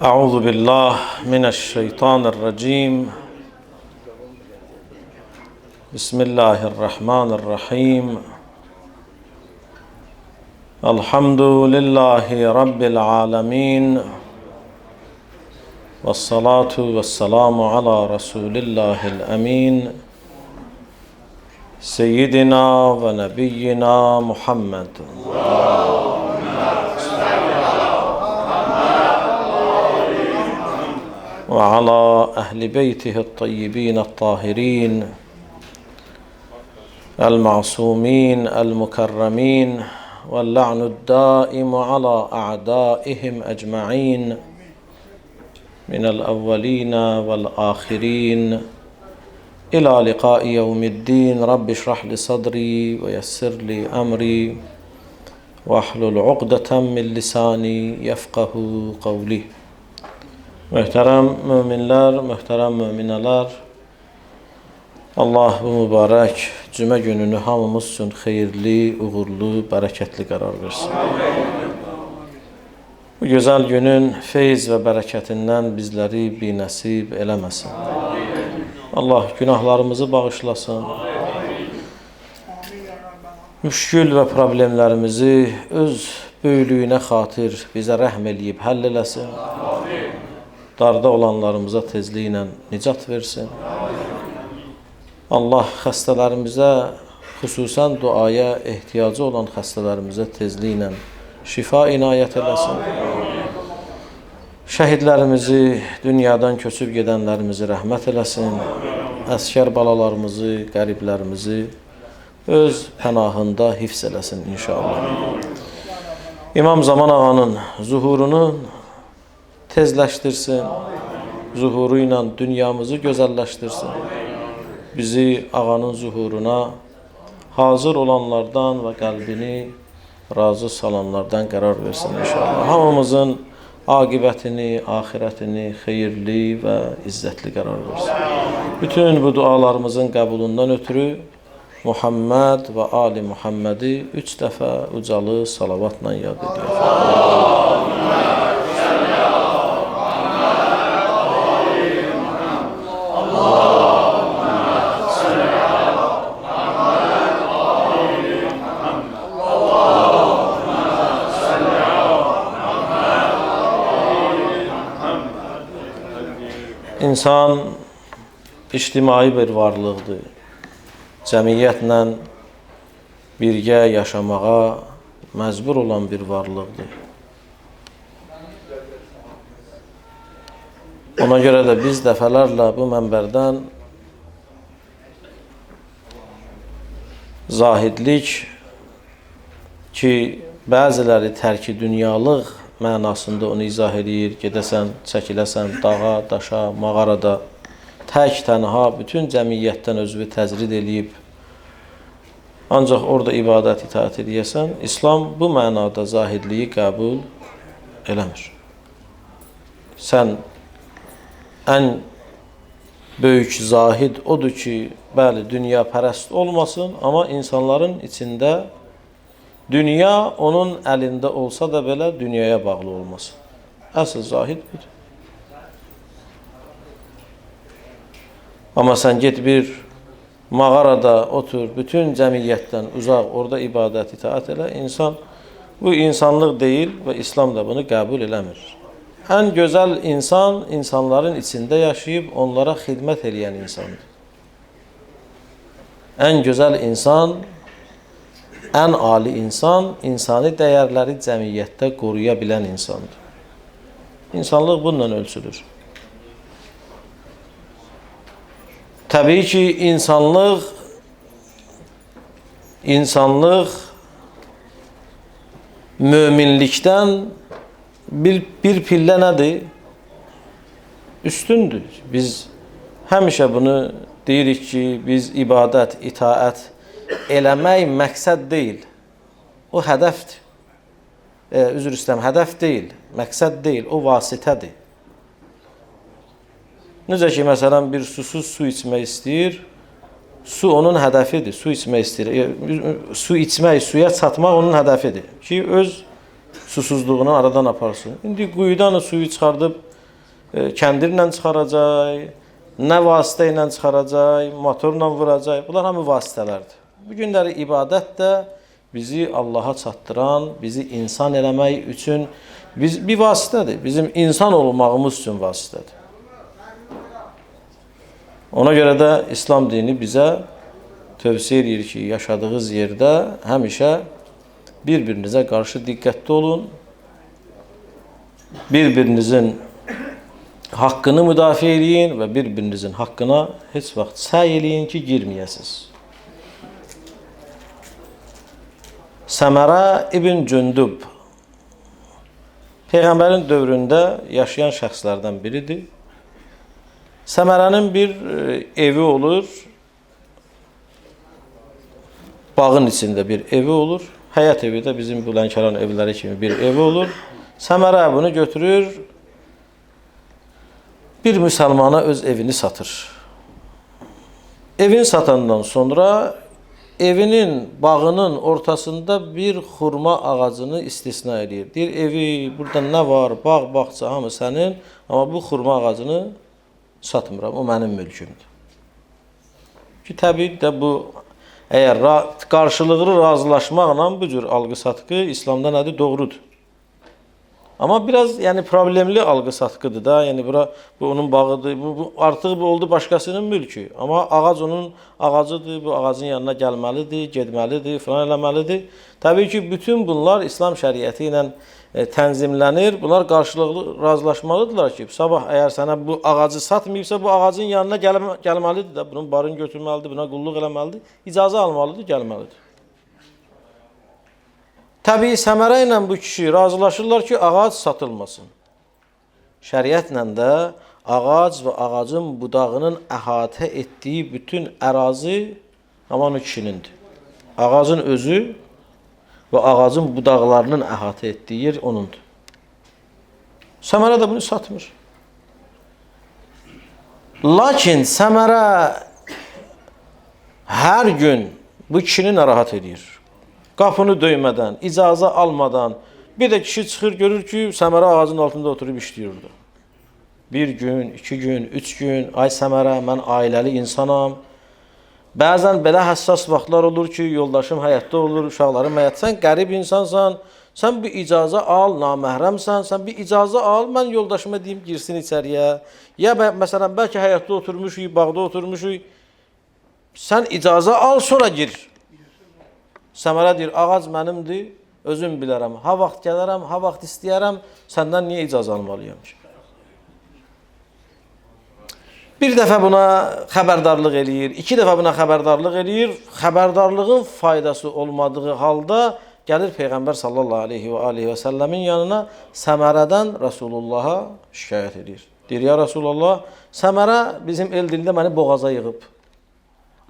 أعوذ بالله من الشيطان الرجيم. بسم الله الرحمن الرحيم. الحمد لله رب العالمين، والصلاة والسلام على رسول الله الأمين سيدنا ونبينا محمد وعلى أهل بيته الطيبين الطاهرين المعصومين المكرمين، واللعن الدائم على أعدائهم أجمعين من الأولين والآخرين إلى لقاء يوم الدين. رب اشرح لي صدري ويسر لي أمري واحلل عقدة من lisani yefqahu qavli. Möhtərəm möminlər, möhtərəm möminələr, Allah bu mübarək cümə gününü hamımız üçün xeyirli, uğurlu, bərəkətli qərar versin. Bu gözəl günün feyz və bərəkətindən bizləri binəsib eləməsin. Allah günahlarımızı bağışlasın. Müşkül və problemlərimizi öz böyüklüyünə xatir bizə rəhm eləyib həll eləsin. Darda olanlarımıza tezliklə nicat versin. Allah xəstələrimizə, xüsusən duaya ehtiyacı olan xəstələrimizə tezliklə şifa inayət eləsin. Şəhidlərimizi, dünyadan köçüb gedənlərimizi rəhmət eləsin. Əskər balalarımızı, qəriblərimizi öz pənahında hifz eləsin inşallah. İmam Zaman ağanın zuhurunu tezləşdirsin, zuhuru ilə dünyamızı gözəlləşdirsin. Bizi ağanın zuhuruna hazır olanlardan və qəlbini razı salanlardan qərar versin inşallah. Hamımızın aqibətini, axirətini xeyirli və izzətli qərar versin. Bütün bu dualarımızın qəbulundan ötürü Muhammed və Ali Muhammedi 3 dəfə ucalı salavatla yad ediyor. İnsan ictimai bir varlıqdır. Cəmiyyətlə birgə yaşamağa məcbur olan bir varlıqdır. Ona görə də biz dəfələrlə bu mənbərdən zahidlik ki, bəziləri tərki dünyalıq mənasında onu izah edir. Gedəsən, çəkiləsən dağa, daşa, mağarada, tək tənha bütün cəmiyyətdən özünü təzrid eləyib, ancaq orada ibadət itaət edəyəsən, İslam bu mənada zahidliyi qəbul eləmir. Sən ən böyük zahid odur ki, bəli, dünya pərəst olmasın, amma insanların içində dünya onun əlində olsa da belə dünyaya bağlı olmasın. Əsl zahid budur. Amma sən get bir mağarada otur, bütün cəmiyyətdən uzaq, orada ibadət itaət elə. Bu insanlıq deyil və İslam da bunu qəbul eləmir. Ən gözəl insan, insanların içində yaşayıb onlara xidmət eləyən insandır. Ən gözəl insan, ən ali insan, insani dəyərləri cəmiyyətdə qoruya bilən insandır. İnsanlıq bununla ölçülür. Təbii ki, insanlıq möminlikdən bir pillə nədir? Üstündür. Biz həmişə bunu deyirik ki, biz ibadət, itaət eləmək məqsəd deyil. O hədəfdir. Üzr istəyirəm, hədəf deyil, məqsəd deyil, o vasitədir. Necə ki, məsələn, bir susuz su içmək istəyir, su onun hədəfidir, su içmək istəyir. Su içmək, suya çatmaq onun hədəfidir ki, öz susuzluğunu aradan aparsın. İndi quyudan suyu çıxardıb kəndirlə çıxaracaq, nə vasitə ilə çıxaracaq, motorla vuracaq. Bunlar hamı vasitələrdir. Bu günləri ibadət də bizi Allaha çatdıran, bizi insan eləmək üçün bir vasitədir. Bizim insan olmağımız üçün vasitədir. Ona görə də İslam dini bizə tövsiyə edir ki, yaşadığınız yerdə həmişə bir-birinizə qarşı diqqətli olun. Bir-birinizin haqqını müdafiə edin və bir-birinizin haqqına heç vaxt səy eləyin ki, girməyəsiniz. Səmərə ibn Cündub Peyğəmbərin dövründə yaşayan şəxslərdən biridir. Səmərənin bir evi olur, bağın içində bir evi olur. Həyat evi də bizim bu Lənkəran evləri kimi bir evi olur. Səmərə bunu götürür, bir müsəlmana öz evini satır. Evini satandan sonra evinin, bağının ortasında bir xurma ağacını istisna edir. Deyir, evi, burada nə var, bağ, bağça, hamı sənin, amma bu xurma ağacını satmıram, o mənim mülkümdür. Ki, təbii də bu, əgər qarşılıqlı razılaşmaqla bu cür alqı-satqı İslamda nədir? Doğrudur. Amma biraz yəni problemli alqı-satqıdır da. Yəni bu onun bağıdır. Bu artıq bu oldu başqasının mülkü. Amma ağac onun ağacıdır. Bu ağacın yanına gəlməlidir, getməlidir, falan eləməlidir. Təbii ki, bütün bunlar İslam şəriəti ilə tənzimlənir. Bunlar qarşılıqlı razılaşmalıdırlar ki, sabah əgər sənə bu ağacı satmayıbsa, bu ağacın yanına gəlməlidir də. Bunun barını götürməlidir, buna qulluq eləməlidir. İcazə almalıdır, gəlməlidir. Təbii Səmərə ilə bu kişi razılaşırlar ki, ağac satılmasın. Şəriətlə də ağac və ağacın budağının əhatə etdiyi bütün ərazi haman o kişinindir. Ağacın özü və ağacın budaqlarının əhatə etdiyi yer onundur. Səmərə də bunu satmır. Lakin Səmərə hər gün bu kişini narahat edir. Qapını döymədən, icazə almadan bir də kişi çıxır, görür ki, Səmərə ağacın altında oturub işləyirdi. Bir gün, 2 gün, 3 gün, ay Səmərə, mən ailəli insanam. Bəzən belə həssas vaxtlar olur ki, yoldaşım həyatda olur, uşaqlarım həyatda. Sən qərib insansan, sən bir icazə al, naməhrəmsən, sən bir icazə al, mən yoldaşıma deyim, girsin içəriyə. Ya məsələn, bəlkə həyatda oturmuşuq, bağda oturmuşuq, sən icazə al, sonra gir. Səmərə deyir, ağac mənimdir, özüm bilərəm. Ha vaxt gələrəm, ha vaxt istəyərəm, səndən niyə icazə almalıyam ki? Bir dəfə buna xəbərdarlıq eləyir, 2 dəfə buna xəbərdarlıq eləyir. Xəbərdarlığın faydası olmadığı halda gəlir Peyğəmbər sallallahu aleyhi və səlləmin yanına Səmərədən Rasulullaha şikayət edir. Deyir, ya Rasulullah, Səmərə bizim el dilində məni boğaza yığıb.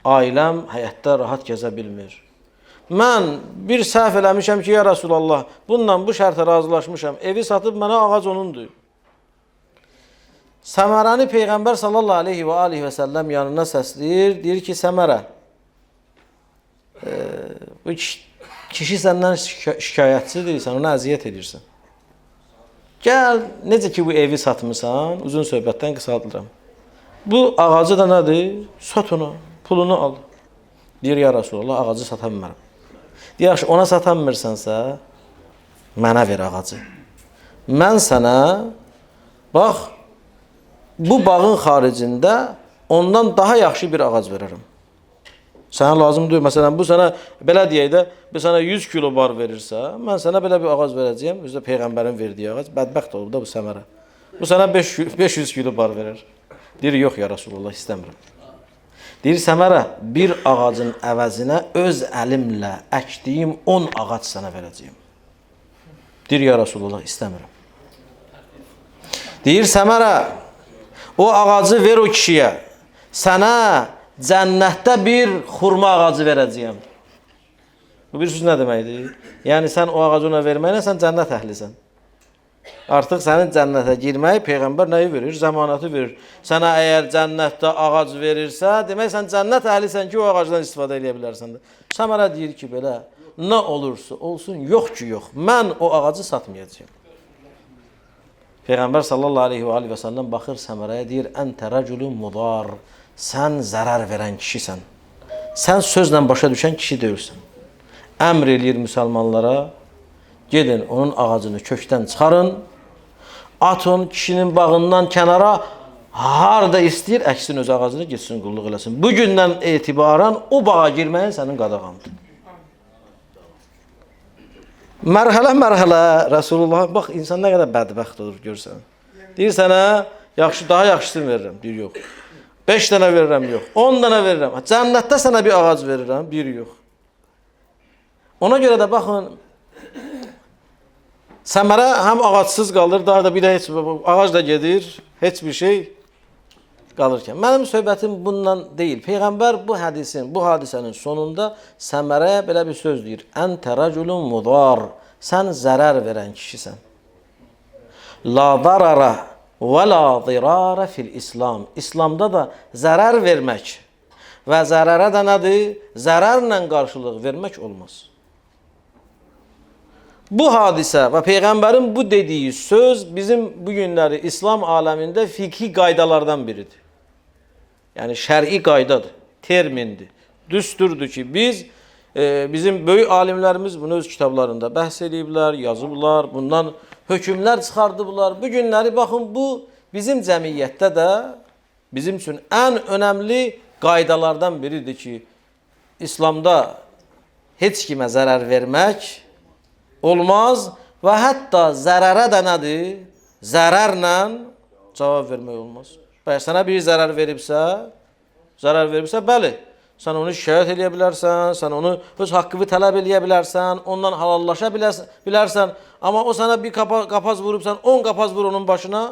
Ailəm həyatda rahat gəzə bilmir. Mən bir səhv eləmişəm ki, ya Rasulallah, bununla bu şərtə razılaşmışam. Evi satıb mənə ağac onundur. Səmərəni Peyğəmbər sallallahu aleyhi və səlləm yanına səsləyir. Deyir ki, Səmərə, bu kişi səndən şikayətçidir, sən ona əziyyət edirsən. Gəl, necə ki bu evi satmışsan, uzun söhbətdən qısaldıram. Bu ağacı da nədir? Sat ona, pulunu al. Deyir, ya Rasulallah, ağacı sata bilmərəm. Deyir, yaxşı, ona satanmırsansa, mənə ver ağacı. Mən sənə, bax, bu bağın xaricində ondan daha yaxşı bir ağac verərəm. Sənə lazımdır, məsələn, bu sənə, belə deyək də, bu sənə 100 kilo bar verirsə, mən sənə belə bir ağac verəcəyəm, özü də Peyğəmbərin verdiyi ağac, bədbəxt olub da bu Səmərə. Bu sənə 500 kilo bar verir. Deyir, yox ya Rasulullah, istəmirəm. Deyir, Səmərə, bir ağacın əvəzinə öz əlimlə əkdiyim 10 ağac sənə verəcəyim. Deyir, ya Rasulullah, istəmirəm. Deyir, Səmərə, o ağacı ver o kişiyə, sənə cənnətdə bir xurma ağacı verəcəyəm. Bu bir söz nə deməkdir? Yəni, sən o ağacı ona verməklə, sən cənnət əhlisən. Artıq sənin cənnətə girməyi Peyğəmbər nəyi verir? Zəmanəti verir. Sənə əgər cənnətdə ağac verirsə, demək sən cənnət əhlisən ki, o ağacdan istifadə edə bilərsən də. Səmərə deyir ki, belə, nə olursa olsun, yox ki, yox. Mən o ağacı satmayacağım. Peyğəmbər sallallahu aleyhi və səlləm baxır Səmərəyə, deyir, əntə rəculun mudar. Sən zərər verən kişisən. Sən sözlə başa düşən kişi deyilsən. Əmr eləyir müsəlmanlara, gedin onun ağacını kökdən çıxarın, atın kişinin bağından kənara, harada istəyir, əksin öz ağacını, getsin qulluq eləsin. Bu gündən etibarən o bağa girməyin sənin qadağandır. Mərhələ Rasulullah, bax, insan nə qədər bədbəxt olur, görsən. Deyir sənə, daha yaxşısını verirəm, deyir, yox. 5 dənə verirəm, yox. 10 dənə verirəm. Cənnətdə sənə bir ağac verirəm, bir yox. Ona görə də baxın, Səmərə həm ağacsız qalır, daha da bir də heç ağac da gedir, heç bir şey qalırkən. Mənim söhbətim bundan deyil. Peyğəmbər bu hədisin, bu hadisənin sonunda Səmərəyə belə bir söz deyir. Əntə rəculun mudar. Sən zərər verən kişisən. La darara və la zirara fil İslam. İslamda da zərər vermək və zərərə də nədir? Zərərlə qarşılıq vermək olmaz. Bu hadisə və Peyğəmbərin bu dediyi söz bizim bu günləri İslam aləmində fiqhi qaydalardan biridir. Yəni şər'i qaydadır, termindir, düsturdur ki, bizim böyük alimlərimiz bunu öz kitablarında bəhs ediblər, yazıblar, bundan hökmlər çıxardıblar. Bu günləri baxın, bu bizim cəmiyyətdə də bizim üçün ən önəmli qaydalardan biridir ki, İslamda heç kimə zərər vermək olmaz və hətta zərərə də nədir? Zərərlə cavab vermək olmaz. Bəs sənə bir zərər veribsə, bəli, sən onu şikayət edə bilərsən, sən onu öz haqqını tələb edə bilərsən, ondan halallaşa bilərsən, amma o sənə bir qapaz vurubsan, 10 qapaz vur onun başına,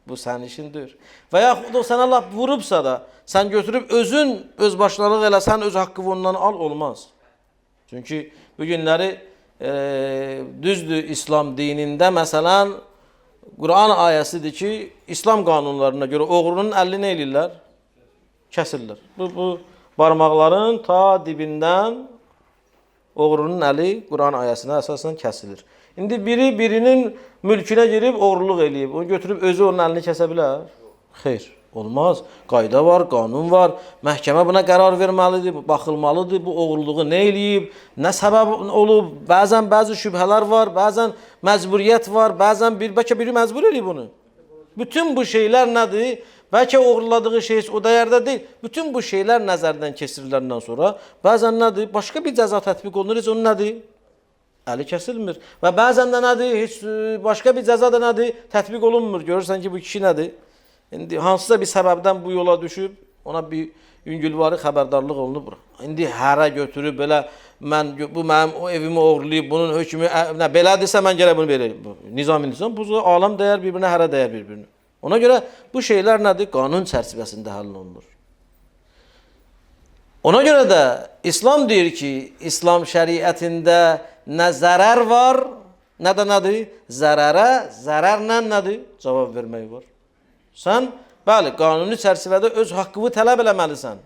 bu sənin işindir. Və yaxud o sənə laf vurubsa da, sən götürüb özün öz başlarıq eləsən, öz haqqını ondan al, olmaz. Çünki bu günləri düzdür, İslam dinində məsələn Quran ayəsidir ki, İslam qanunlarına görə oğrunun əlini nə eləyirlər? Kəsirlər. Bu barmaqların ta dibindən oğrunun əli Quran ayəsinə əsasən kəsilir. İndi biri birinin mülkünə girib oğurluq eləyib, onu götürüb özü onun əlini kəsə bilər? Xeyr. Olmaz. Qayda var, qanun var. Məhkəmə buna qərar verməlidir, baxılmalıdır. Bu oğurluğu nə eləyib, nə səbəb olub? Bəzən bəzi şübhələr var, bəzən məcburiyyət var, bəzən bəlkə biri məcbur eləyib bunu. Bütün bu şeylər nədir? Bəlkə oğurladığı şey o dəyərdə deyil. Bütün bu şeylər nəzərdən keçiriləndən sonra bəzən nədir? Başqa bir cəza tətbiq olunur, heç onun nədir? Əli kəsilmir. Və bəzən də nədir? Heç başqa bir cəza da nədir? Tətbiq olunmur. Görürsən ki, bu kişi nədir? İndi hansısa bir səbəbdən bu yola düşüb, ona bir yüngülvari xəbərdarlıq olunub. İndi hərə götürüb, belə, bu mənim o evimi oğurlayıb, bunun hökmü, belədirsə mən gələ bunu belə, nizam, bu aləm dəyər bir-birinə, hərə dəyər bir-birinə. Ona görə bu şeylər nədir? Qanun çərçivəsində həll olunur. Ona görə də İslam deyir ki, İslam şəriətində nə zərər var, nə də nədir? Zərərə, zərərlə nədir? Cavab vermək var. Sən, bəli, qanuni çərçivədə öz haqqını tələb eləməlisən.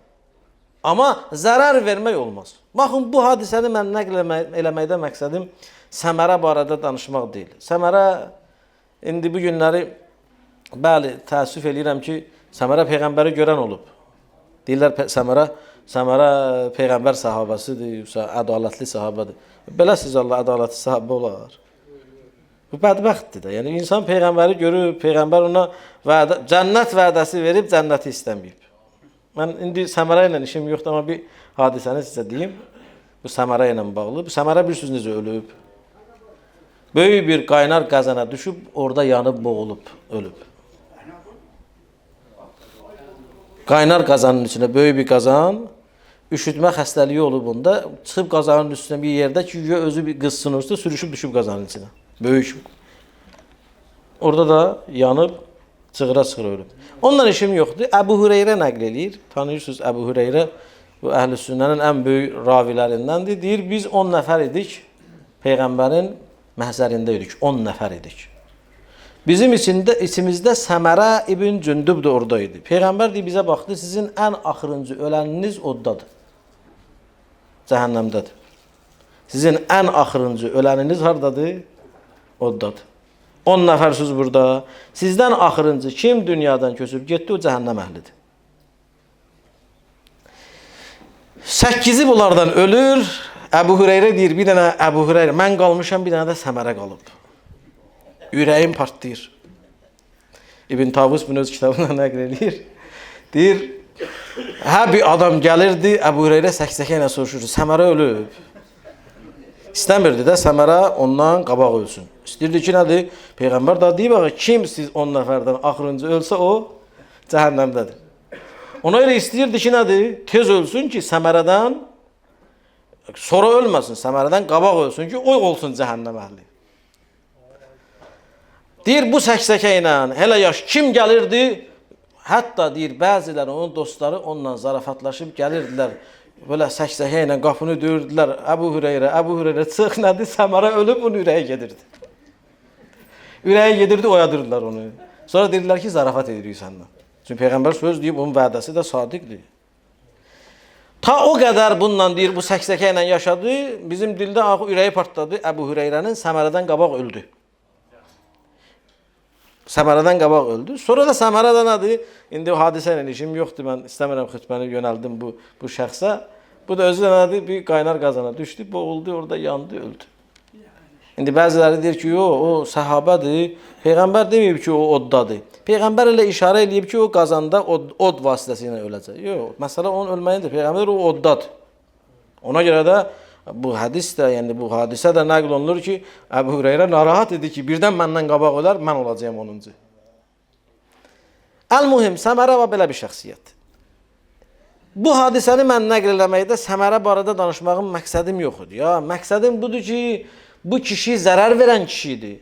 Amma zərər vermək olmaz. Baxın, bu hadisəni mən nəql eləməkdə məqsədim Səmərə barədə danışmaq deyil. Səmərə, indi bu günləri, bəli, təəssüf eləyirəm ki, Səmərə Peyğəmbəri görən olub. Deyirlər, Səmərə Peyğəmbər sahabəsidir, yoxsa ədalətli sahabədir. Beləsiz Allah, ədalətli sahabə olar. Bu bədbəxtdir də. Yəni, insan Peyğəmbəri görüb, Peyğəmbər ona cənnət vədəsi verib, cənnəti istəməyib. Mən indi Səmərə ilə işim yoxdur, amma bir hadisəni sizə deyim. Bu Səmərə ilə bağlı. Bu Səmərə bir söz necə ölüb. Böyük bir qaynar qazana düşüb, orada yanıb, boğulub, ölüb. Qaynar qazanın içində böyük bir qazan, üşütmə xəstəliyi olub onda, çıxıb qazanın üstünə bir yerdə ki, özü bir qızsın üstə, sürüşüb düşüb qazanın içinə. Böyük. Orada da yanıb, çığıra-çığıra ölüb. Ondan işim yoxdur. Əbu Hüreyrə nəql eləyir. Tanıyırsınız, Əbu Hüreyrə bu əhl-i sünnənin ən böyük ravilərindəndir. Deyir, biz 10 nəfər idik, Peyğəmbərin məhzərində idik, 10 nəfər idik. Bizim içimizdə Səmərə ibn Cündüb də orada idi. Peyğəmbər deyir, bizə baxdı, sizin ən axırıncı öləniniz oddadır. Cəhənnəmdədir. Sizin ən axırıncı öləniniz hardadır? Oddadır. 10 nəfərsiniz burada. Sizdən axırıncı kim dünyadan köçüb getdi, o cəhənnəm əhlidir. 8-i bunlardan ölür. Əbu Hüreyrə deyir, bir dənə Əbu Hüreyrə, mən qalmışam, bir dənə də Səmərə qalıb. Ürəyim partlayır. İbn Tavus bunu öz kitabından nəql edir. Deyir, bir adam gəlirdi, Əbu Hüreyrə səksəkə ilə soruşur, Səmərə ölüb. İstəmirdi də Səmərə ondan qabaq ölsün. İstəyirdi ki, nədir? Peyğəmbər da deyib, kim siz 10 nəfərdən axırıncı ölsə, o cəhənnəmdədir. Ona görə istəyirdi ki, nədir? Tez ölsün ki, Səmərədən sonra ölməsin, Səmərədən qabaq ölsün ki, o olsun cəhənnəm əhli. Deyir, bu səksəkə ilə hələ yaş kim gəlirdi? Hətta deyir, bəziləri, onun dostları onunla zarafatlaşıb gəlirdilər. Böyle səksəkə ilə qapını döyürdülər. Əbu Hüreyrə çıx, nədir? Səmərə ölüb, onun ürəyi gedirdi. Ürəyi gedirdi, oyadırdılar onu. Sonra dedilər ki, zarafat edirik səndən. Çünki Peyğəmbər söz deyib, onun vədəsi də sadiqdir. Ta o qədər bununla deyir, bu səksəkə ilə yaşadı, bizim dildə ürəyi partladı, Əbu Hüreyrənin Səmərədən qabaq öldü. Səmərədən qabaq öldü. Sonra da Səmərədə nədir? İndi o hadisə ilə işim yoxdur, mən istəmirəm xütbəni yönəldim bu şəxsə. Bu da özü də nədir? Bir qaynar qazana düşdü, boğuldu, orada yandı, öldü. İndi bəziləri deyir ki, o səhabədir. Peyğəmbər deməyib ki, o oddadır. Peyğəmbər elə işarə edib ki, o qazanda od vasitəsilə öləcək. Yox, məsələ onun ölməyidir. Peyğəmbər o oddadır. Ona görə də bu hədis də, yəni bu hadisə də nəql olunur ki, Əbu Hüreyrə narahat idi ki, birdən məndən qabaq ölər, mən olacağam onuncu. Əl-mühim, Səmərə və belə bir şəxsiyyət. Bu hadisəni mən nəql eləməkdə Səmərə barədə danışmağın məqsədim yox idi. Ya, məqsədim budur ki, bu kişi zərər verən kişidir.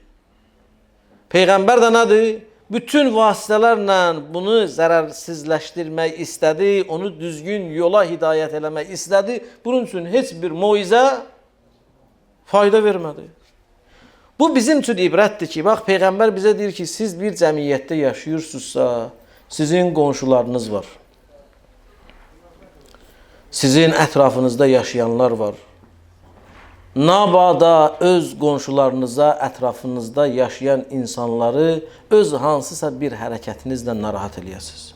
Peyğəmbər də nədir? Bütün vasitələrlə bunu zərərsizləşdirmək istədi, onu düzgün yola hidayət eləmək istədi. Bunun üçün heç bir moizə fayda vermədi. Bu bizim üçün ibrətdir ki, bax, Peyğəmbər bizə deyir ki, siz bir cəmiyyətdə yaşayırsınızsa, sizin qonşularınız var. Sizin ətrafınızda yaşayanlar var. Nabada öz qonşularınıza, ətrafınızda yaşayan insanları öz hansısa bir hərəkətinizlə narahat eləyəsiniz.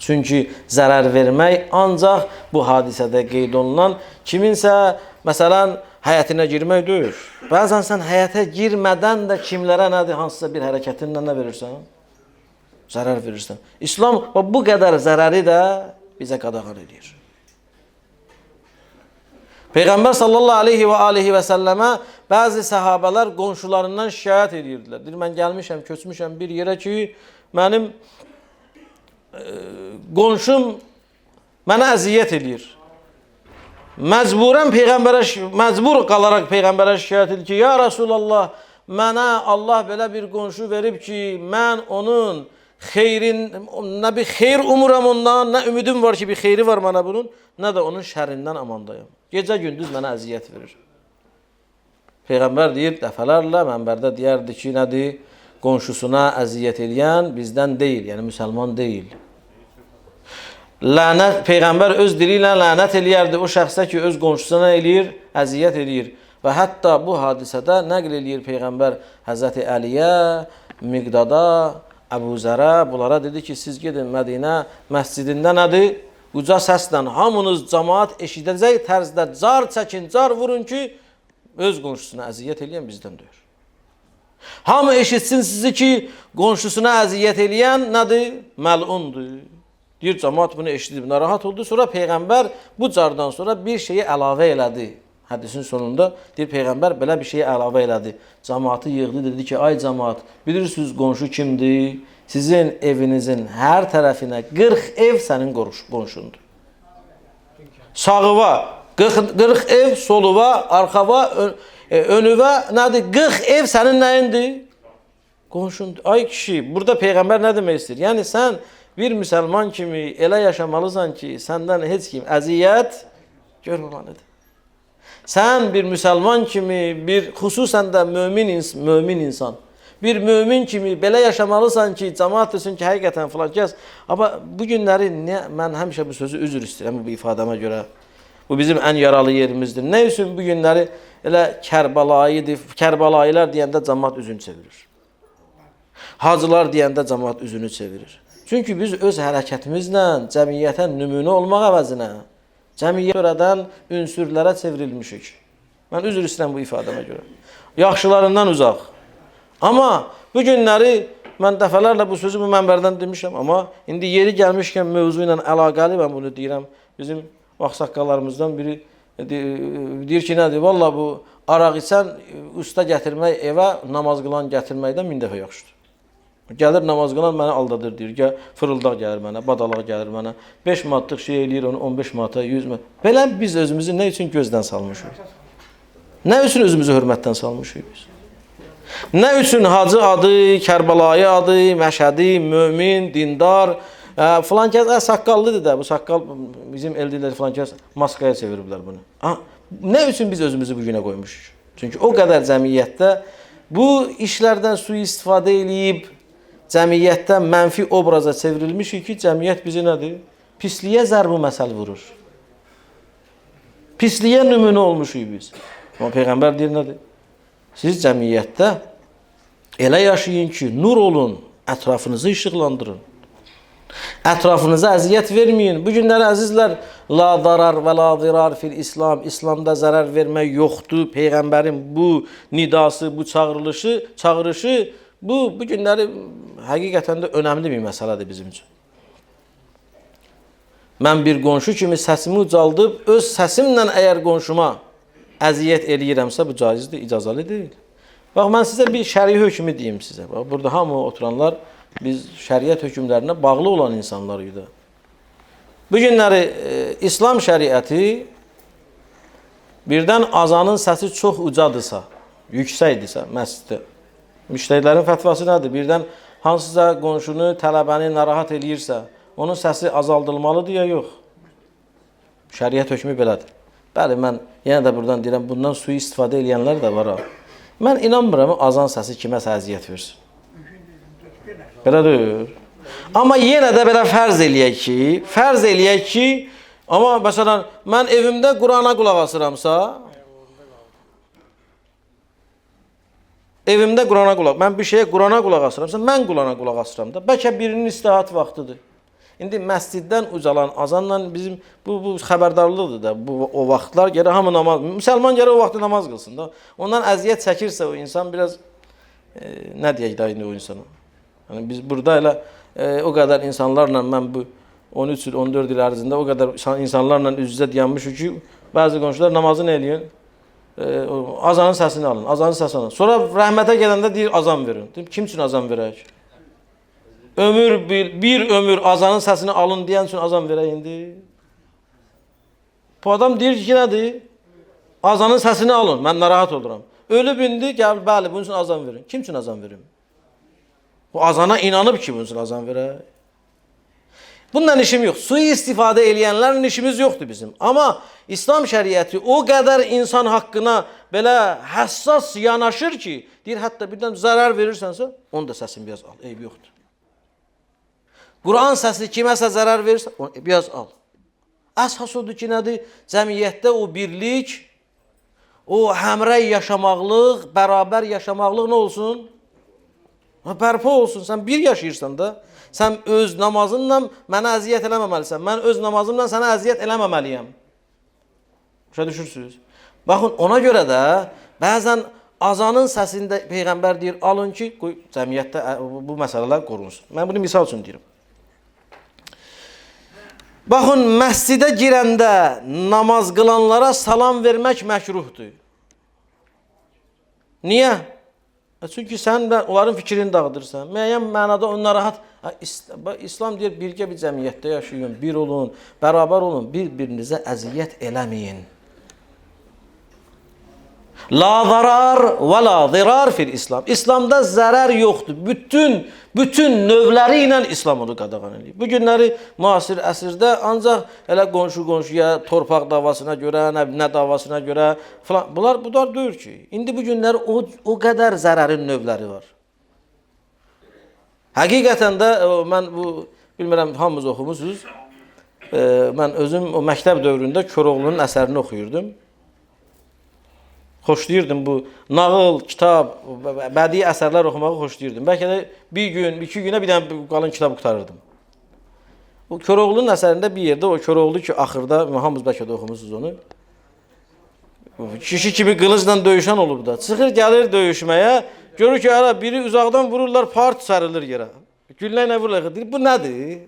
Çünki zərər vermək ancaq bu hadisədə qeyd olunan kiminsə, məsələn, həyətinə girmək deyil. Bəzən sən həyətə girmədən də kimlərə nədir, hansısa bir hərəkətinlə nə verirsən? Zərər verirsən. İslam bu qədər zərəri də bizə qadağan edir. Peyğəmbər sallallahu aleyhi və səlləmə bəzi səhabələr qonşularından şikayət edirdilər. Deyir, mən gəlmişəm, köçmüşəm bir yerə ki, mənim qonşum mənə əziyyət edir. Məcbur qalaraq Peyğəmbərə şikayət edir ki, ya Rasulallah, mənə Allah belə bir qonşu verib ki, mən onun nə bir xeyr umuram ondan, nə ümidim var ki, bir xeyri var mənə bunun, nə də onun şərrindən amandayım. Gecə gündüz mənə əziyyət verir. Peyğəmbər deyir, dəfələrlə mənbərdə deyərdi ki, nədir? Qonşusuna əziyyət edən bizdən deyil, yəni müsəlman deyil. Peyğəmbər öz dili ilə lənət eləyərdi o şəxsə ki, öz qonşusuna eləyir, əziyyət eləyir. Və hətta bu hadisədə nəql eləyir Peyğəmbər Həzrəti Əliyə, Miqdada, Əbu Zərə, bunlara dedi ki, siz gedin Mədinə məscidində nədir? Uca səslə hamınız cəmaat eşidəcək tərzdə car çəkin, car vurun ki, öz qonşusuna əziyyət eləyən bizdən deyir. Hamı eşitsin sizi ki, qonşusuna əziyyət eləyən nədir? Məlundur. Deyir, cəmaat bunu eşidib, narahat oldu. Sonra Peyğəmbər bu cardan sonra bir şeyi əlavə elədi. Hədisin sonunda deyir, Peyğəmbər belə bir şeyi əlavə elədi. Cəmaatı yığdı, dedi ki, ay cəmaat, bilirsiniz qonşu kimdir? Sizin evinizin hər tərəfinə 40 ev sənin qonşundur. Sağıva 40 ev, soluva, arxava, önüvə nədir? 40 ev sənin nəyindir? Qonşundur. Ay kişi, burada Peyğəmbər nə demək istəyir? Yəni sən bir müsəlman kimi elə yaşamalısan ki, səndən heç kim əziyyət görməməlidir. Sən bir müsəlman kimi, xüsusən də mömin insan, bir mömin kimi belə yaşamalısan ki, cəmaat desin ki, həqiqətən filan kəs. Amma bu günləri mən həmişə bu sözü üzr istəyirəm bu ifadəmə görə. Bu bizim ən yaralı yerimizdir. Nə üçün bu günləri elə Kərbalayılar deyəndə cəmaat üzün çevirir? Hacılar deyəndə cəmaət üzünü çevirir. Çünki biz öz hərəkətimizlə cəmiyyətə nümunə olmaq əvəzinə cəmiyyət törədən ünsürlərə çevrilmişik. Mən üzr istəyirəm bu ifadəmə görə. Yaxşılarından uzaq. Amma bu günləri mən dəfələrlə bu sözü bu mənbərdən demişəm, amma indi yeri gəlmişkən mövzu ilə əlaqəli mən bunu deyirəm. Bizim ağsaqqallarımızdan biri deyir ki, nədir? Valla bu araq içən usta gətirmək evə, namaz qılan gətirməkdən 1000 dəfə yaxşıdır. Gəlir namaz qılan məni aldadır deyir. Fırıldaq gəlir mənə, badalaq gəlir mənə. 5 manatlıq şey eləyir onu 15 manata, 100 manat. Belə biz özümüzü nə üçün gözdən salmışıq? Nə üçün özümüzü hörmətdən salmışıq biz? Nə üçün Hacı adı, Kərbəlayı adı, Məşədi, mömin, dindar, filan kəs saqqallıdır da, bu saqqal bizim eldilər filan kəs maskaya çeviriblər bunu. Nə üçün biz özümüzü bu günə qoymuşuq? Çünki o qədər cəmiyyətdə bu işlərdən sui-istifadə eləyib, cəmiyyətdən mənfi obraza çevrilmişik ki, cəmiyyət bizi nədir? Pisliyə zərb-ı məsəl vurur. Pisliyə nümunə olmuşuq biz. Amma Peyğəmbər deyir nədir? Siz cəmiyyətdə elə yaşayın ki, nur olun, ətrafınızı işıqlandırın. Ətrafınıza əziyyət verməyin. Bu günləri əzizlər, la zarar və la zirar fil İslam. İslamda zərər vermək yoxdur. Peyğəmbərin bu nidası, bu çağırışı bu günləri həqiqətən də önəmli bir məsələdir bizim üçün. Mən bir qonşu kimi səsimi ucaldıb, öz səsimlə əgər qonşuma əziyyət eləyirəmsə, bu caizdir, icazalı deyil. Bax, mən sizə bir şəri hökmü deyim sizə. Bax, burada hamı oturanlar, biz şəriət hökmlərinə bağlı olan insanlarıydı. Bu günləri İslam şəriəti birdən azanın səsi çox ucadırsa, yüksəkdirsə məsciddə, müştərilərin fətvası nədir? Birdən hansısa qonşunu, tələbəni narahat eləyirsə, onun səsi azaldılmalıdır ya yox? Şəriət hökmü belədir. Bəli, mən yenə də buradan deyirəm, bundan sui-istifadə eləyənlər də var. Mən inanmıram, azan səsi kiməsə əziyyət versin. Belədir. Amma yenə də belə fərz eləyək ki, amma məsələn, mən evimdə Qurana qulaq asıramsa, mən bir şeyə Qurana qulaq asıramsa, mən Qurana qulaq asıram da, bəlkə birinin istihat vaxtıdır. İndi məsciddən ucalan azanla bizim bu xəbərdarlıqdır da, o vaxtlar gərək hamı namaz, müsəlman gərək o vaxtda namaz qılsın da. Ondan əziyyət çəkirsə o insan biraz, nə deyək da indi o insana? Yəni biz burada elə o qədər insanlarla mən bu 13 il, 14 il ərzində o qədər insanlarla üz-üzə dayanmışıq ki, bəzi qonşular namazını eləyin, azanın səsini alın, Sonra rəhmətə gələndə deyir azan verin. Deyim, kim üçün azan verək? Bir ömür azanın səsini alın deyən üçün azan verək indi. Bu adam deyir ki, nədir? Azanın səsini alın, mən narahat oluram. Ölüb indi, gəl, bəli, bunun üçün azan verin. Kim üçün azan verim? Bu azana inanıb ki, bunun üçün azan verək. Bundan işim yox. Sui-istifadə eləyənlərin işimiz yoxdur bizim. Amma İslam şəriəti o qədər insan haqqına belə həssas yanaşır ki, deyir, hətta birdən zərər verirsənsə, onu da səsini biraz al, eyb yoxdur. Quran səsi kiməsə zərər verirsə, onu biraz al. Əsas odur ki, nədir? Cəmiyyətdə o birlik, o həmrəy yaşamaqlıq, bərabər yaşamaqlıq nə olsun? Bərpa olsun. Sən bir yaşayırsan da, sən öz namazınla mənə əziyyət eləməməlisən. Mən öz namazımla sənə əziyyət eləməməliyəm. Başa düşürsünüz? Baxın, ona görə də bəzən azanın səsində Peyğəmbər deyir, alın ki, cəmiyyətdə bu məsələlər qorunsun. Mən bunu misal üçün deyirəm. Baxın, məscidə girəndə namaz qılanlara salam vermək məkruhdur. Niyə? Çünki sən də onların fikrini dağıdırsan. Müəyyən mənada onlara İslam deyir, birgə bir cəmiyyətdə yaşayın, bir olun, bərabər olun, bir-birinizə əziyyət eləməyin. La zarar və la zirar fil İslam. İslamda zərər yoxdur. Bütün növləri ilə İslam onu qadağan edir. Bu günləri müasir əsrdə ancaq elə qonşu-qonşuya, torpaq davasına görə, nə davasına görə falan. Bunlar deyir ki, indi bu günləri o qədər zərərin növləri var. Həqiqətən də mən bilmirəm, hamınız oxumusunuz. Mən özüm o məktəb dövründə Koroğlunun əsərini oxuyurdum. xoşlayırdım bu nağıl, kitab, bədii əsərlər oxumağı xoşlayırdım. Bəlkə də bir gün, 2 günə bir dənə qalın kitab qurtarırdım. O Koroğlu'nun əsərində bir yerdə o Koroğlu ki, axırda hamınız bəlkə də oxumusunuz onu. Kişi kimi qılıncla döyüşən olub da. Çıxır, gəlir döyüşməyə. Görür ki, biri uzaqdan vururlar, part sarılır yerə. Güllə ilə vururlar. Deyir, bu nədir?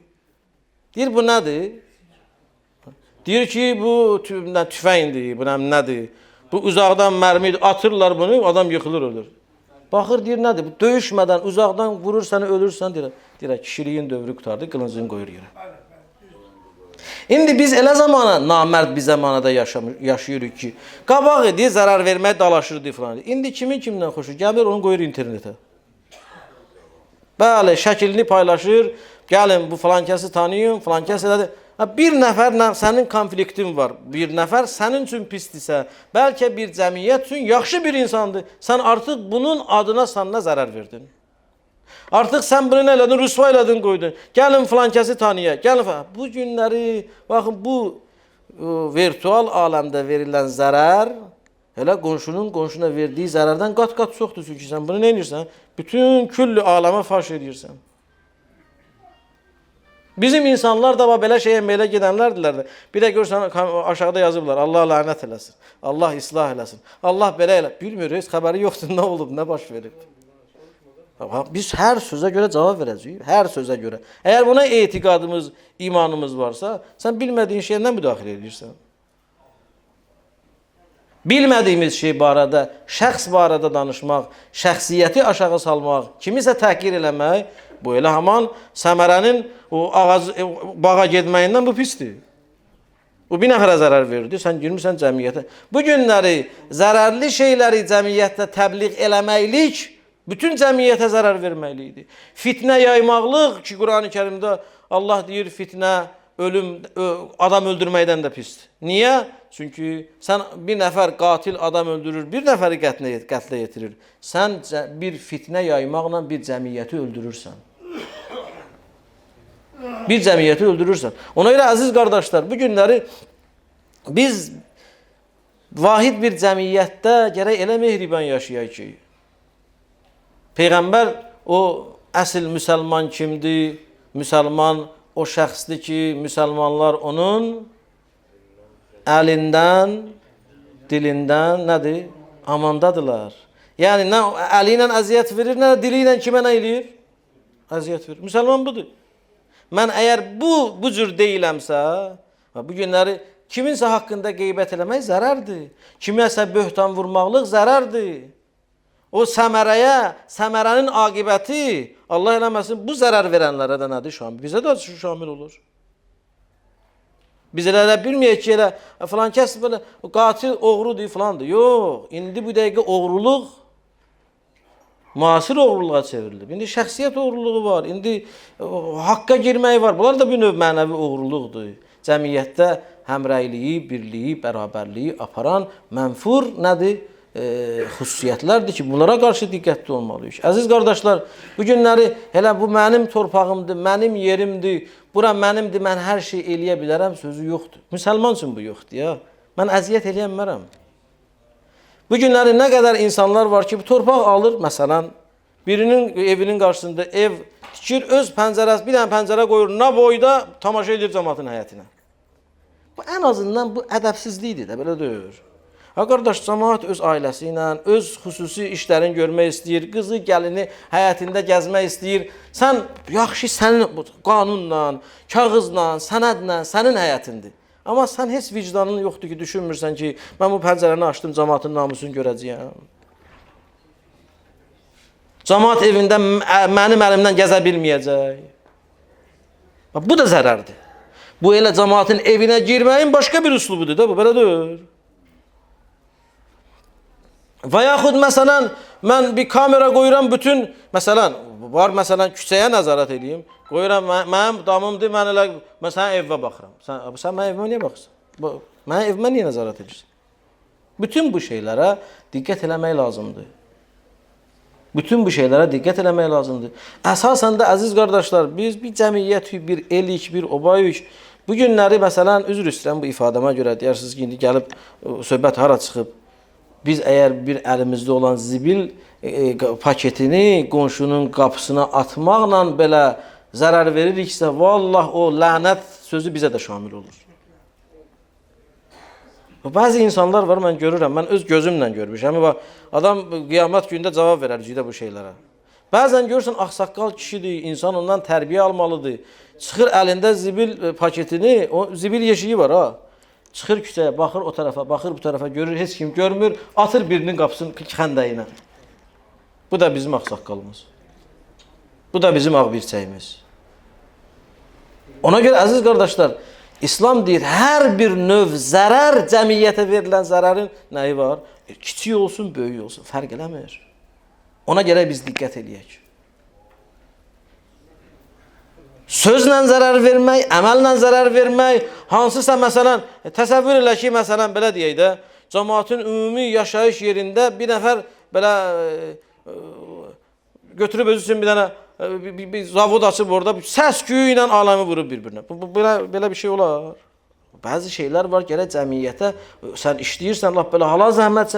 Deyir, bu nədir? Deyir ki, bu tüfəngdir, bu nədir? Bu uzaqdan mərmi atırlar bunu, adam yıxılır, ölür. Baxır, deyir, nədir? Bu döyüşmədən, uzaqdan vurur səni, ölürsən, deyir, kişiliyin dövrü qutardı, qılıncını qoyur yerə. İndi biz elə zamana, namərd bir zamanada yaşayırıq ki, qabaq idi, zərər vermək, dalaşırdı falan. İndi kimin kimdən xoşu gəlir, onu qoyur internetə. Bəli, şəklini paylaşır, gəlin bu falan kəsi tanıyın, falan kəs elədir. Bir nəfərlə sənin konfliktin var, bir nəfər sənin üçün pisdirsə, bəlkə bir cəmiyyət üçün yaxşı bir insandır, sən artıq bunun adına sanına zərər verdin. Artıq sən bunu nə elədin, rüsva elədin, qoydun. Gəlin filan kəsi tanıyaq, gəlin filan. Bu günləri, baxın, bu virtual aləmdə verilən zərər, elə qonşunun qonşuna verdiyi zərərdən qat-qat çoxdur. Çünki sən bunu nə edirsən? Bütün küllü aləmə faş edirsən. Bizim insanlar da belə şeyə belə gedənlərdirlər də. Bir də görsən, aşağıda yazıblar, Allah lənət eləsin, Allah islah eləsin, Allah belə elə. Bilmiyoruz, xəbəri yoxdur, nə olub, nə baş verib. Biz hər sözə görə cavab verəcəyik, hər sözə görə. Əgər buna etiqadımız, imanımız varsa, sən bilmədiyin şeydən müdaxilə edirsən. Bilmədiyimiz şey barədə, şəxs barədə danışmaq, şəxsiyyəti aşağı salmaq, kimisə təhqir eləmək, bu elə haman səmərənin o bağa getməyindən bu pisdir. O bir nəfərə zərər verirdi, sən girmirsən cəmiyyətə. Bu günləri zərərli şeyləri cəmiyyətdə təbliğ eləməklik, bütün cəmiyyətə zərər verməklikdir. Fitnə yaymaqlıq ki, Qur'an-ı Kərimdə Allah deyir, fitnə, ölüm, adam öldürməkdən də pisdir. Niyə? Çünki sən bir nəfər qatil adam öldürür, bir nəfəri qətlə yetirir. Sən bir fitnə yaymaqla bir cəmiyyəti öldürürsən. Bir cəmiyyəti öldürürsən. Ona görə əziz qardaşlar, bu günləri biz vahid bir cəmiyyətdə gərək elə mehriban yaşayaq ki, Peyğəmbər o əsl müsəlman kimdir? Müsəlman o şəxsdir ki, müsəlmanlar onun əlindən, dilindən nədir? Amandadırlar. Yəni, nə əli ilə əziyyət verir, nə dili ilə kimə nə eləyir? Əziyyət verir. Müsəlman budur. Mən əgər bu cür deyiləmsə, bu günləri kiminsə haqqında qeybət eləmək zərərdir. Kiməsə böhtan vurmaqlıq zərərdir. O səmərəyə, səmərənin aqibəti, Allah eləməsin, bu zərər verənlərə də nədir şamil? Bizə də şamil olur. Biz elə bilməyək ki, elə filan kəs belə qatil oğrudur filandır. Yox, indi bu dəqiqə oğruluq müasir oğruluğa çevrilib. İndi şəxsiyyət oğruluğu var, indi haqqa girmək var. Bunlar da bir növ mənəvi oğruluqdur. Cəmiyyətdə həmrəyliyi, birliyi, bərabərliyi aparan mənfur nədir? Xüsusiyyətlərdir ki, bunlara qarşı diqqətli olmalıyıq. Əziz qardaşlar, bu günləri elə bu mənim torpağımdır, mənim yerimdir, bura mənimdir, mən hər şey eləyə bilərəm sözü yoxdur. Müsəlman üçün bu yoxdur ya. Mən əziyyət eləyənmərəm. Bu günləri nə qədər insanlar var ki, bu torpaq alır, məsələn, birinin evinin qarşısında ev tikir, öz pəncərəsi, bir dənə pəncərə qoyur, nə boyda tamaşa edir cəmaatın həyətinə. Bu, ən azından bu ədəbsizlikdir də, belə deyir. Ha, qardaş, cəmaat öz ailəsi ilə, öz xüsusi işlərini görmək istəyir, qızı, gəlini həyətində gəzmək istəyir. Sən, yaxşı, sənin qanunla, kağızla, sənədlə, sənin həyətindir. Amma sən heç vicdanın yoxdur ki, düşünmürsən ki, mən bu pəncərəni açdım, cəmaatın namusunu görəcəyəm. Cəmaat evində mənim əlimdən gəzə bilməyəcək. Bu da zərərdir. Bu elə cəmaatın evinə girməyin başqa bir üslubudur da, bu belə deyir. Və yaxud, məsələn, mən bir kamera qoyuram, bütün, məsələn, var, məsələn, küçəyə nəzarət edeyim, qoyuram, mənim damımdır, mən elə, mən sənin evvə baxıram. Sən mənim evimə niyə baxırsan? Mənim evimə niyə nəzarət edirsən? Bütün bu şeylərə diqqət eləmək lazımdır. Bütün bu şeylərə diqqət eləmək lazımdır. Əsasən də, əziz qardaşlar, biz bir cəmiyyət, bir elik, bir obayük. Bu günləri, məsələn, üzr istəyirəm bu ifadəmə görə, deyirsiniz ki, indi gəlib söhbət hara çıxıb. Biz əgər bir əlimizdə olan zibil paketini qonşunun qapısına atmaqla belə zərər veririksə, vallah o lənət sözü bizə də şamil olur. Bəzi insanlar var, mən görürəm, mən öz gözümlə görmüşəm. Adam qiyamət günündə cavab verər bu şeylərə. Bəzən görürsən, ağsaqqal kişidir, insan ondan tərbiyə almalıdır. Çıxır əlində zibil paketini, o zibil yeşiyi var ha. Çıxır küçəyə, baxır o tərəfə, baxır bu tərəfə, görür, heç kim görmür, atır birinin qapısının xəndəyinə. Bu da bizim ağsaqqalımız. Bu da bizim ağbirçəyimiz. Ona görə əziz qardaşlar, İslam deyir, hər bir növ zərər, cəmiyyətə verilən zərərin nəyi var? Kiçik olsun, böyük olsun, fərq eləmir. Ona görə biz diqqət eləyək. Sözlə zərər vermək, əməllə zərər vermək, hansısa məsələn, təsəvvür elə ki, məsələn, belə deyək də, cəmaatın ümumi yaşayış yerində bir nəfər belə götürüb özü üçün bir dənə bir zavod açıb orada, səs küyü ilə aləmi vurub bir-birinə. Belə bir şey olar. Bəzi şeylər var, gərək cəmiyyətə, sən işləyirsən, laf belə halal zəhmət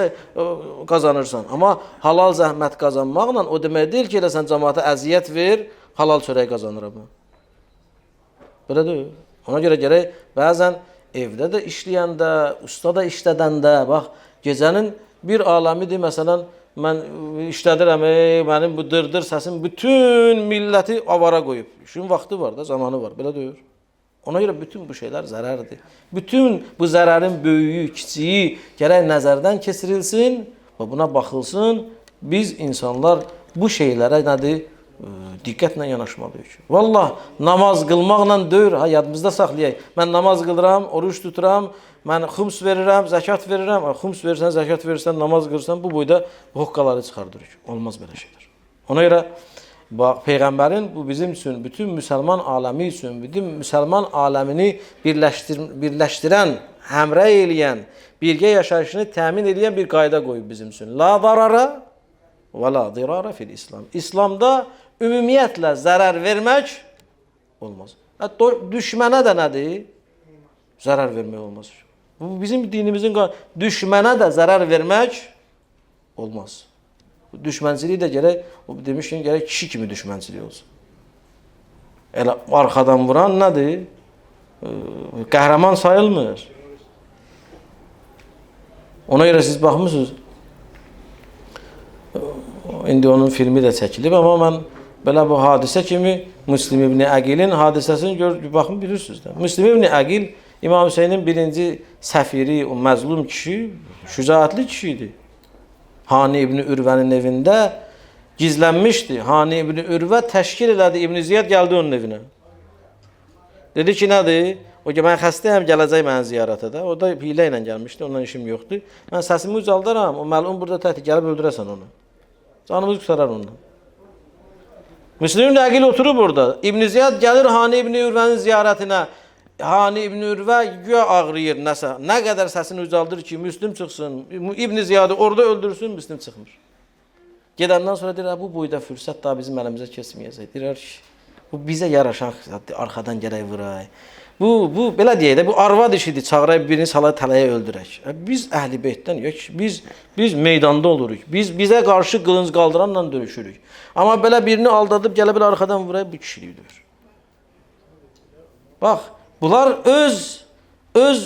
qazanırsan. Amma halal zəhmət qazanmaqla o demək deyil ki, elə sən cəmaata əziyyət ver, halal çörək qazanıram. Belə deyil. Ona görə gərək bəzən evdə də işləyəndə, usta da işlədəndə, bax, gecənin bir aləmidir, məsələn, mən işlədirəm, mənim bu dırdır səsim bütün milləti avara qoyub. İşin vaxtı var da, zamanı var, belə deyir. Ona görə bütün bu şeylər zərərdir. Bütün bu zərərin böyüyü, kiçiyi gərək nəzərdən keçirilsin və buna baxılsın. Biz insanlar bu şeylərə nədir? Diqqətlə yanaşmalıyıq. Vallah, namaz qılmaqla deyir, yadımızda saxlayaq. Mən namaz qılıram, oruç tuturam, mən xums verirəm, zəkat verirəm. Xums verirsən, zəkat verirsən, namaz qılırsan, bu boyda hoqqaları çıxardırıq. Olmaz belə şeylər. Ona görə Peyğəmbərin bu bizim üçün, bütün müsəlman aləmi üçün, bütün müsəlman aləmini birləşdirən, həmrəy eləyən, birgə yaşayışını təmin eləyən bir qayda qoyub bizim üçün. La zarara və la dirara fil İslam. İslamda ümumiyyətlə zərər vermək olmaz. Hətta düşmənə də nədir? Zərər vermək olmaz. Bu bizim dinimizin düşmənə də zərər vermək olmaz. Düşmənçilik də gərək, demişkin, gərək kişi kimi düşmənçilik olsun. Elə arxadan vuran nədir? Qəhrəman sayılmır. Ona görə siz baxmışsınız, indi onun filmi də çəkilib, amma mən belə bu hadisə kimi Müslim ibn Əqilin hadisəsini baxın, bilirsiniz də. Müslim ibn Əqil İmam Hüseynin birinci səfiri, o məzlum kişi, şücaətli kişi idi. Hani İbn Ürvənin evində gizlənmişdi. Hani İbn Ürvə təşkil elədi, İbn Ziyad gəldi onun evinə. Dedi ki, nədir? O ki, mən xəstəyəm, gələcək mənə ziyarətə də. O da hilə ilə gəlmişdi, ondan işim yoxdur. Mən səsimi ucaldaram, o məlun burada təhti gəlib öldürəsən onu. Canımız qutarar ondan. Müslim ibn Əqil oturub orada. İbn Ziyad gəlir Hani İbn Ürvənin ziyarətinə. Hani İbn Ürvə güya ağrıyır nəsə. Nə qədər səsini ucaldır ki, Müslim çıxsın. İbn Ziyadı orada öldürsün, Müslim çıxmır. Gedəndən sonra deyir, bu boyda fürsət daha bizim əlimizə keçməyəcək. Deyir ki, bu bizə yaraşan arxadan gərək vuraq. Bu belə deyək də, bu arvad işidir, çağıraq birini salaya tələyə öldürək. Biz əhl-i beytdən yox, biz meydanda oluruq. Bizə qarşı qılınc qaldıranla döyüşürük. Amma belə birini aldadıb gələ belə arxadan vuraq, bu kişilikdir. Bax, bunlar öz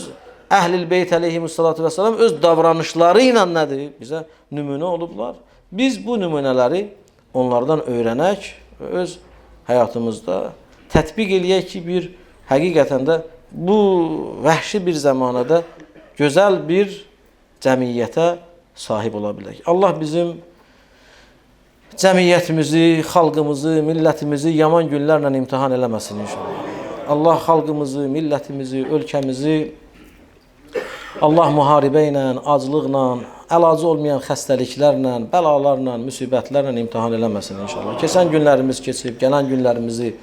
əhl-i beyt əleyhimussalatu vəssalam öz davranışları ilə nədir? Bizə nümunə olublar. Biz bu nümunələri onlardan öyrənək və öz həyatımızda tətbiq eləyək ki, bir həqiqətən də bu vəhşi bir zamanada gözəl bir cəmiyyətə sahib ola bilək. Allah bizim cəmiyyətimizi, xalqımızı, millətimizi yaman günlərlə imtihan eləməsin inşallah. Allah xalqımızı, millətimizi, ölkəmizi Allah müharibə ilə, aclıqla, əlacı olmayan xəstəliklərlə, bəlalarla, müsibətlərlə imtihan eləməsin inşallah. Keçən günlərimiz keçib, gələn günlərimizi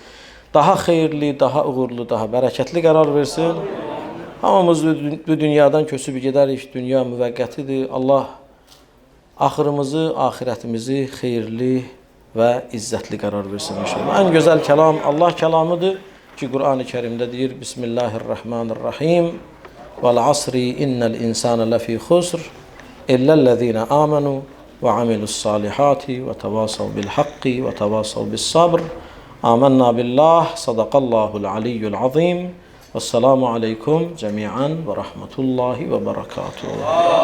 daha xeyirli, daha uğurlu, daha bərəkətli qərar versin. Hamımız bu dünyadan köçüb gedərik, dünya müvəqqətidir. Allah axırımızı, axirətimizi xeyirli və izzətli qərar versin inşallah. Ən gözəl kəlam Allah kəlamıdır ki, Qur'an-ı Kərimdə deyir, Bismillahirrahmanirrahim. Vəl-asri innəl insana ləfi xusr illellezine amenu ve amilus salihati ve tevasav bil hakki ve tevasav bis sabr. Amenna billah. Sadakallahul aliyyul azim. Vesselamu aleykum cemiyen ve rahmetullahi ve berekatuhu.